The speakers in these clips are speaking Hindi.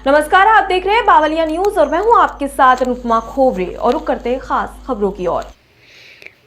नमस्कार, आप देख रहे हैं बावलिया न्यूज और मैं हूं आपके साथ अनुपमा खोवरे और रुक करते हैं खास खबरों की ओर।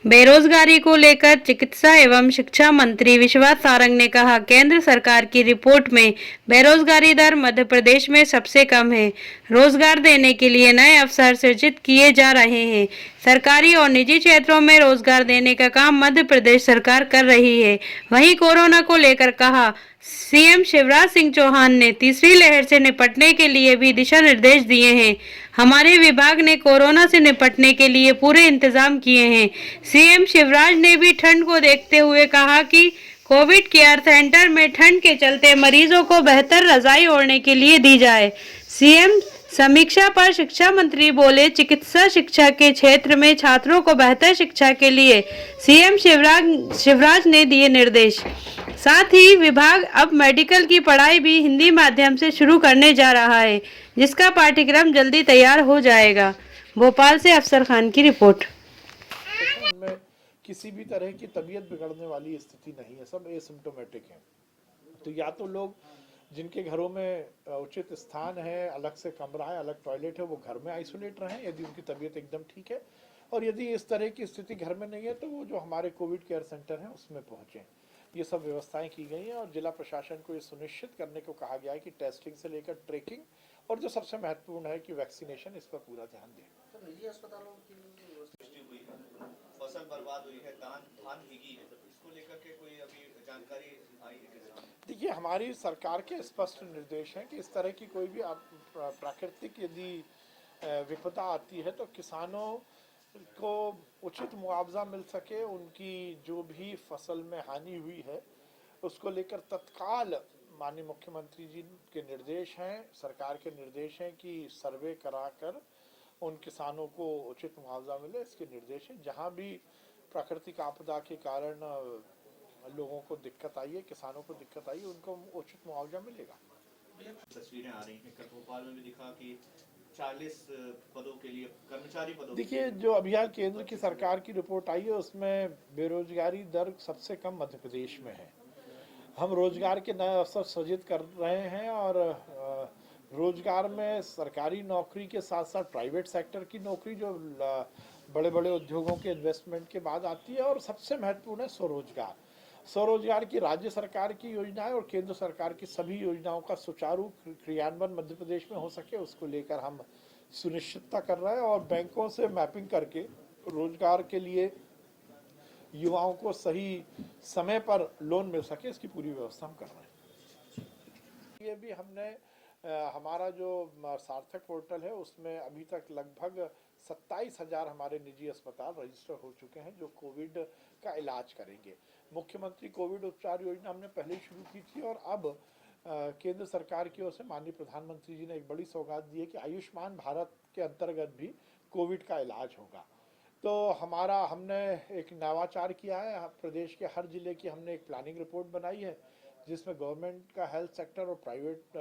बेरोजगारी को लेकर चिकित्सा एवं शिक्षा मंत्री विश्वास सारंग ने कहा, केंद्र सरकार की रिपोर्ट में बेरोजगारी दर मध्य प्रदेश में सबसे कम है। रोजगार देने के लिए नए अवसर सृजित किए जा रहे हैं। सरकारी और निजी क्षेत्रों में रोजगार देने का काम मध्य प्रदेश सरकार कर रही है। वहीं कोरोना को लेकर कहा, सीएम शिवराज सिंह चौहान ने तीसरी लहर से निपटने के लिए भी दिशा निर्देश दिए हैं। हमारे विभाग ने कोरोना से निपटने के लिए पूरे इंतजाम किए हैं। सीएम शिवराज ने भी ठंड को देखते हुए कहा कि कोविड केयर सेंटर में ठंड के चलते मरीजों को बेहतर रजाई ओढ़ने के लिए दी जाए। सीएम समीक्षा पर शिक्षा मंत्री बोले, चिकित्सा शिक्षा के क्षेत्र में छात्रों को बेहतर शिक्षा के लिए सीएम शिवराज ने दिए निर्देश। साथ ही विभाग अब मेडिकल की पढ़ाई भी हिंदी माध्यम से शुरू करने जा रहा है, जिसका पाठ्यक्रम जल्दी तैयार हो जाएगा। भोपाल से अफसर खान की रिपोर्ट। उनमें किसी भी तरह की तबीयत बिगड़ने वाली स्थिति नहीं है, सब एसिम्टोमेटिक हैं। तो या तो लोग जिनके घरों में उचित स्थान है, अलग से कमरा है, अलग टॉयलेट है, वो घर में आइसोलेट रहें यदि उनकी तबीयत एकदम ठीक है, और यदि इस तरह की स्थिति घर में नहीं है तो वो जो हमारे कोविड केयर सेंटर हैं उसमें पहुँचें। ये सब व्यवस्थाएं की गई हैं और जिला प्रशासन को ये सुनिश्चित करने को कहा गया है कि टेस्टिंग से लेकर ट्रैकिंग और जो सबसे महत्वपूर्ण है कि वैक्सीनेशन, इस पर पूरा ध्यान दें। निजी अस्पतालों की फसल बर्बाद हुई है, धान भीगी है, इसको लेकर के कोई अभी जानकारी आई है? देखिए, हमारी सरकार के स्पष्ट निर्देश हैं कि इस तरह की कोई भी प्राकृतिक यदि विपदा आती है तो किसानों को उचित मुआवजा मिल सके, उनकी जो भी फसल में हानि हुई है उसको लेकर तत्काल माननीय मुख्यमंत्री जी के निर्देश हैं, सरकार के निर्देश हैं कि सर्वे कराकर उन किसानों को उचित मुआवजा मिले। इसके निर्देश हैं। जहाँ भी प्राकृतिक आपदा के कारण लोगों को दिक्कत आई है, किसानों को दिक्कत आई है, उनको उचित मुआवजा मिलेगा। तस्वीरें आ रही हैं, भोपाल में भी दिखा कि 40 पदों के लिए कर्मचारी पदों। देखिए, जो अभियान केंद्र की सरकार की रिपोर्ट आई है उसमें बेरोजगारी दर सबसे कम मध्य प्रदेश में है। हम रोजगार के नए अवसर सृजित कर रहे हैं और रोजगार में सरकारी नौकरी के साथ साथ प्राइवेट सेक्टर की नौकरी जो बड़े बड़े उद्योगों के इन्वेस्टमेंट के बाद आती है, और सबसे महत्वपूर्ण है स्वरोजगार। स्वरोजगार की राज्य सरकार की योजनाएं और केंद्र सरकार की सभी योजनाओं का सुचारू क्रियान्वयन मध्य प्रदेश में हो सके, उसको लेकर हम सुनिश्चितता कर रहे हैं और बैंकों से मैपिंग करके रोजगार के लिए युवाओं को सही समय पर लोन मिल सके, इसकी पूरी व्यवस्था हम कर रहे हैं। ये भी हमने हमारा जो सार्थक पोर्टल है उसमें अभी तक लगभग 27,000 हमारे निजी अस्पताल रजिस्टर हो चुके हैं जो कोविड का इलाज करेंगे। मुख्यमंत्री कोविड उपचार योजना हमने पहले ही शुरू की थी और अब केंद्र सरकार की ओर से माननीय प्रधानमंत्री जी ने एक बड़ी सौगात दी है कि आयुष्मान भारत के अंतर्गत भी कोविड का इलाज होगा। तो हमने एक नवाचार किया है, प्रदेश के हर जिले की हमने एक प्लानिंग रिपोर्ट बनाई है जिसमें गवर्नमेंट का हेल्थ सेक्टर और प्राइवेट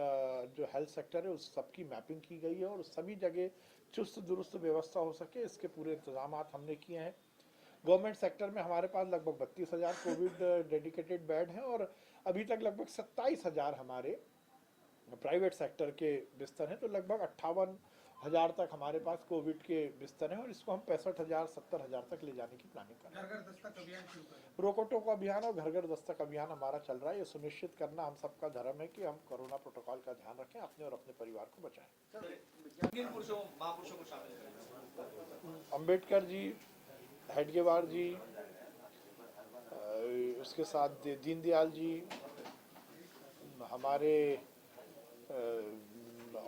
जो हेल्थ सेक्टर है उस सबकी मैपिंग की गई है और सभी जगह चुस्त दुरुस्त व्यवस्था हो सके, इसके पूरे इंतजाम हमने किए हैं। गवर्नमेंट सेक्टर में हमारे पास लगभग 32,000 कोविड डेडिकेटेड बेड हैं और अभी तक लगभग 27,000 हमारे प्राइवेट सेक्टर के बिस्तर हैं, तो लगभग 58,000 तक हमारे पास कोविड के बिस्तर हैं और इसको हम 65,000 70,000 तक ले जाने की प्लानिंग कर रहे हैं। घर घर दस्तक अभियान शुरू करें। रोको टोको अभियान और घर घर दस्तक अभियान हमारा चल रहा है। ये सुनिश्चित करना हम सबका धर्म है कि हम कोरोना प्रोटोकॉल का ध्यान रखें, अपने और अपने परिवार को बचाएं। किन महापुरुषों को शामिल करें? अम्बेडकर जी, हेडगेवार जी, उसके साथ दीनदयाल जी, हमारे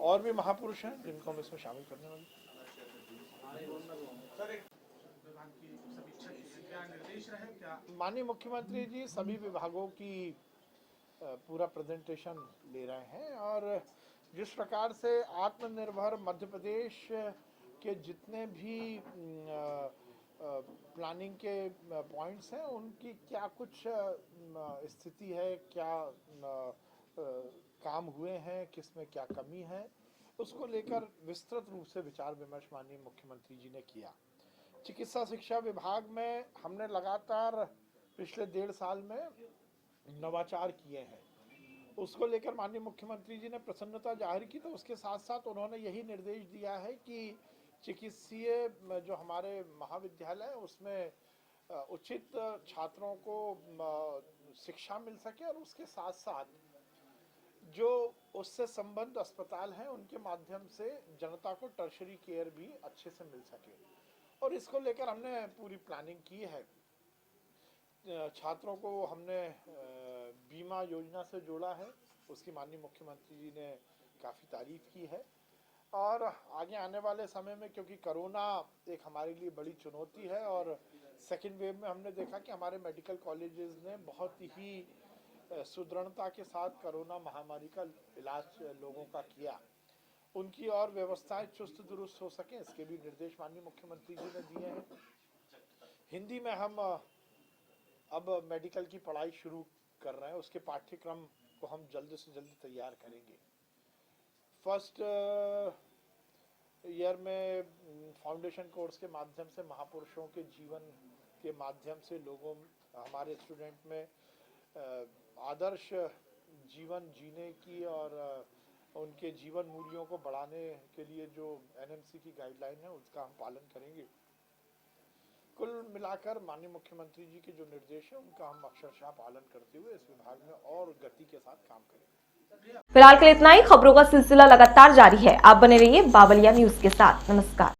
और भी महापुरुष हैं जिनको हम इसमें शामिल करने वाले। माननीय मुख्यमंत्री जी सभी विभागों की पूरा प्रेजेंटेशन ले रहे हैं और जिस प्रकार से आत्मनिर्भर मध्य प्रदेश के जितने भी प्लानिंग के पॉइंट्स हैं उनकी क्या कुछ स्थिति है, क्या काम हुए हैं, किसमें क्या कमी है, उसको लेकर विस्तृत रूप से विचार विमर्श माननीय मुख्यमंत्री जी ने किया। चिकित्सा शिक्षा विभाग में हमने लगातार पिछले 1.5 साल में नवाचार किए हैं उसको लेकर माननीय मुख्यमंत्री जी ने प्रसन्नता जाहिर की। तो उसके साथ साथ उन्होंने यही निर्देश दिया है कि चिकित्सीय जो हमारे महाविद्यालय है उसमें उचित छात्रों को शिक्षा मिल सके और उसके साथ साथ जो उससे संबद्ध अस्पताल हैं उनके माध्यम से जनता को टर्शरी केयर भी अच्छे से मिल सके। और इसको लेकर हमने पूरी प्लानिंग की है। छात्रों को हमने बीमा योजना से जोड़ा है, उसकी माननीय मुख्यमंत्री जी ने काफ़ी तारीफ की है। और आगे आने वाले समय में, क्योंकि कोरोना एक हमारे लिए बड़ी चुनौती है और सेकेंड वेव में हमने देखा कि हमारे मेडिकल कॉलेजेस ने बहुत ही सुदृढ़ता के साथ कोरोना महामारी का इलाज लोगों का किया। उनकी और व्यवस्थाएं चुस्त दुरुस्त हो सकें, इसके भी निर्देश माननीय मुख्यमंत्री जी ने दिए हैं। हिंदी में हम अब मेडिकल की पढ़ाई शुरू कर रहे हैं, उसके पाठ्यक्रम को हम जल्द से जल्द तैयार करेंगे। फर्स्ट ईयर में फाउंडेशन कोर्स के माध्यम से महापुरुषों के जीवन के माध्यम से लोगों हमारे स्टूडेंट में आदर्श जीवन जीने की और उनके जीवन मूल्यों को बढ़ाने के लिए जो एनएमसी की गाइडलाइन है उसका हम पालन करेंगे। कुल मिलाकर माननीय मुख्यमंत्री जी के जो निर्देश हैं उनका हम अक्षरशः पालन करते हुए इस विभाग में और गति के साथ काम करेंगे। फिलहाल के लिए इतना ही। खबरों का सिलसिला लगातार जारी है। आप बने रहिए बावलिया न्यूज के साथ। नमस्कार।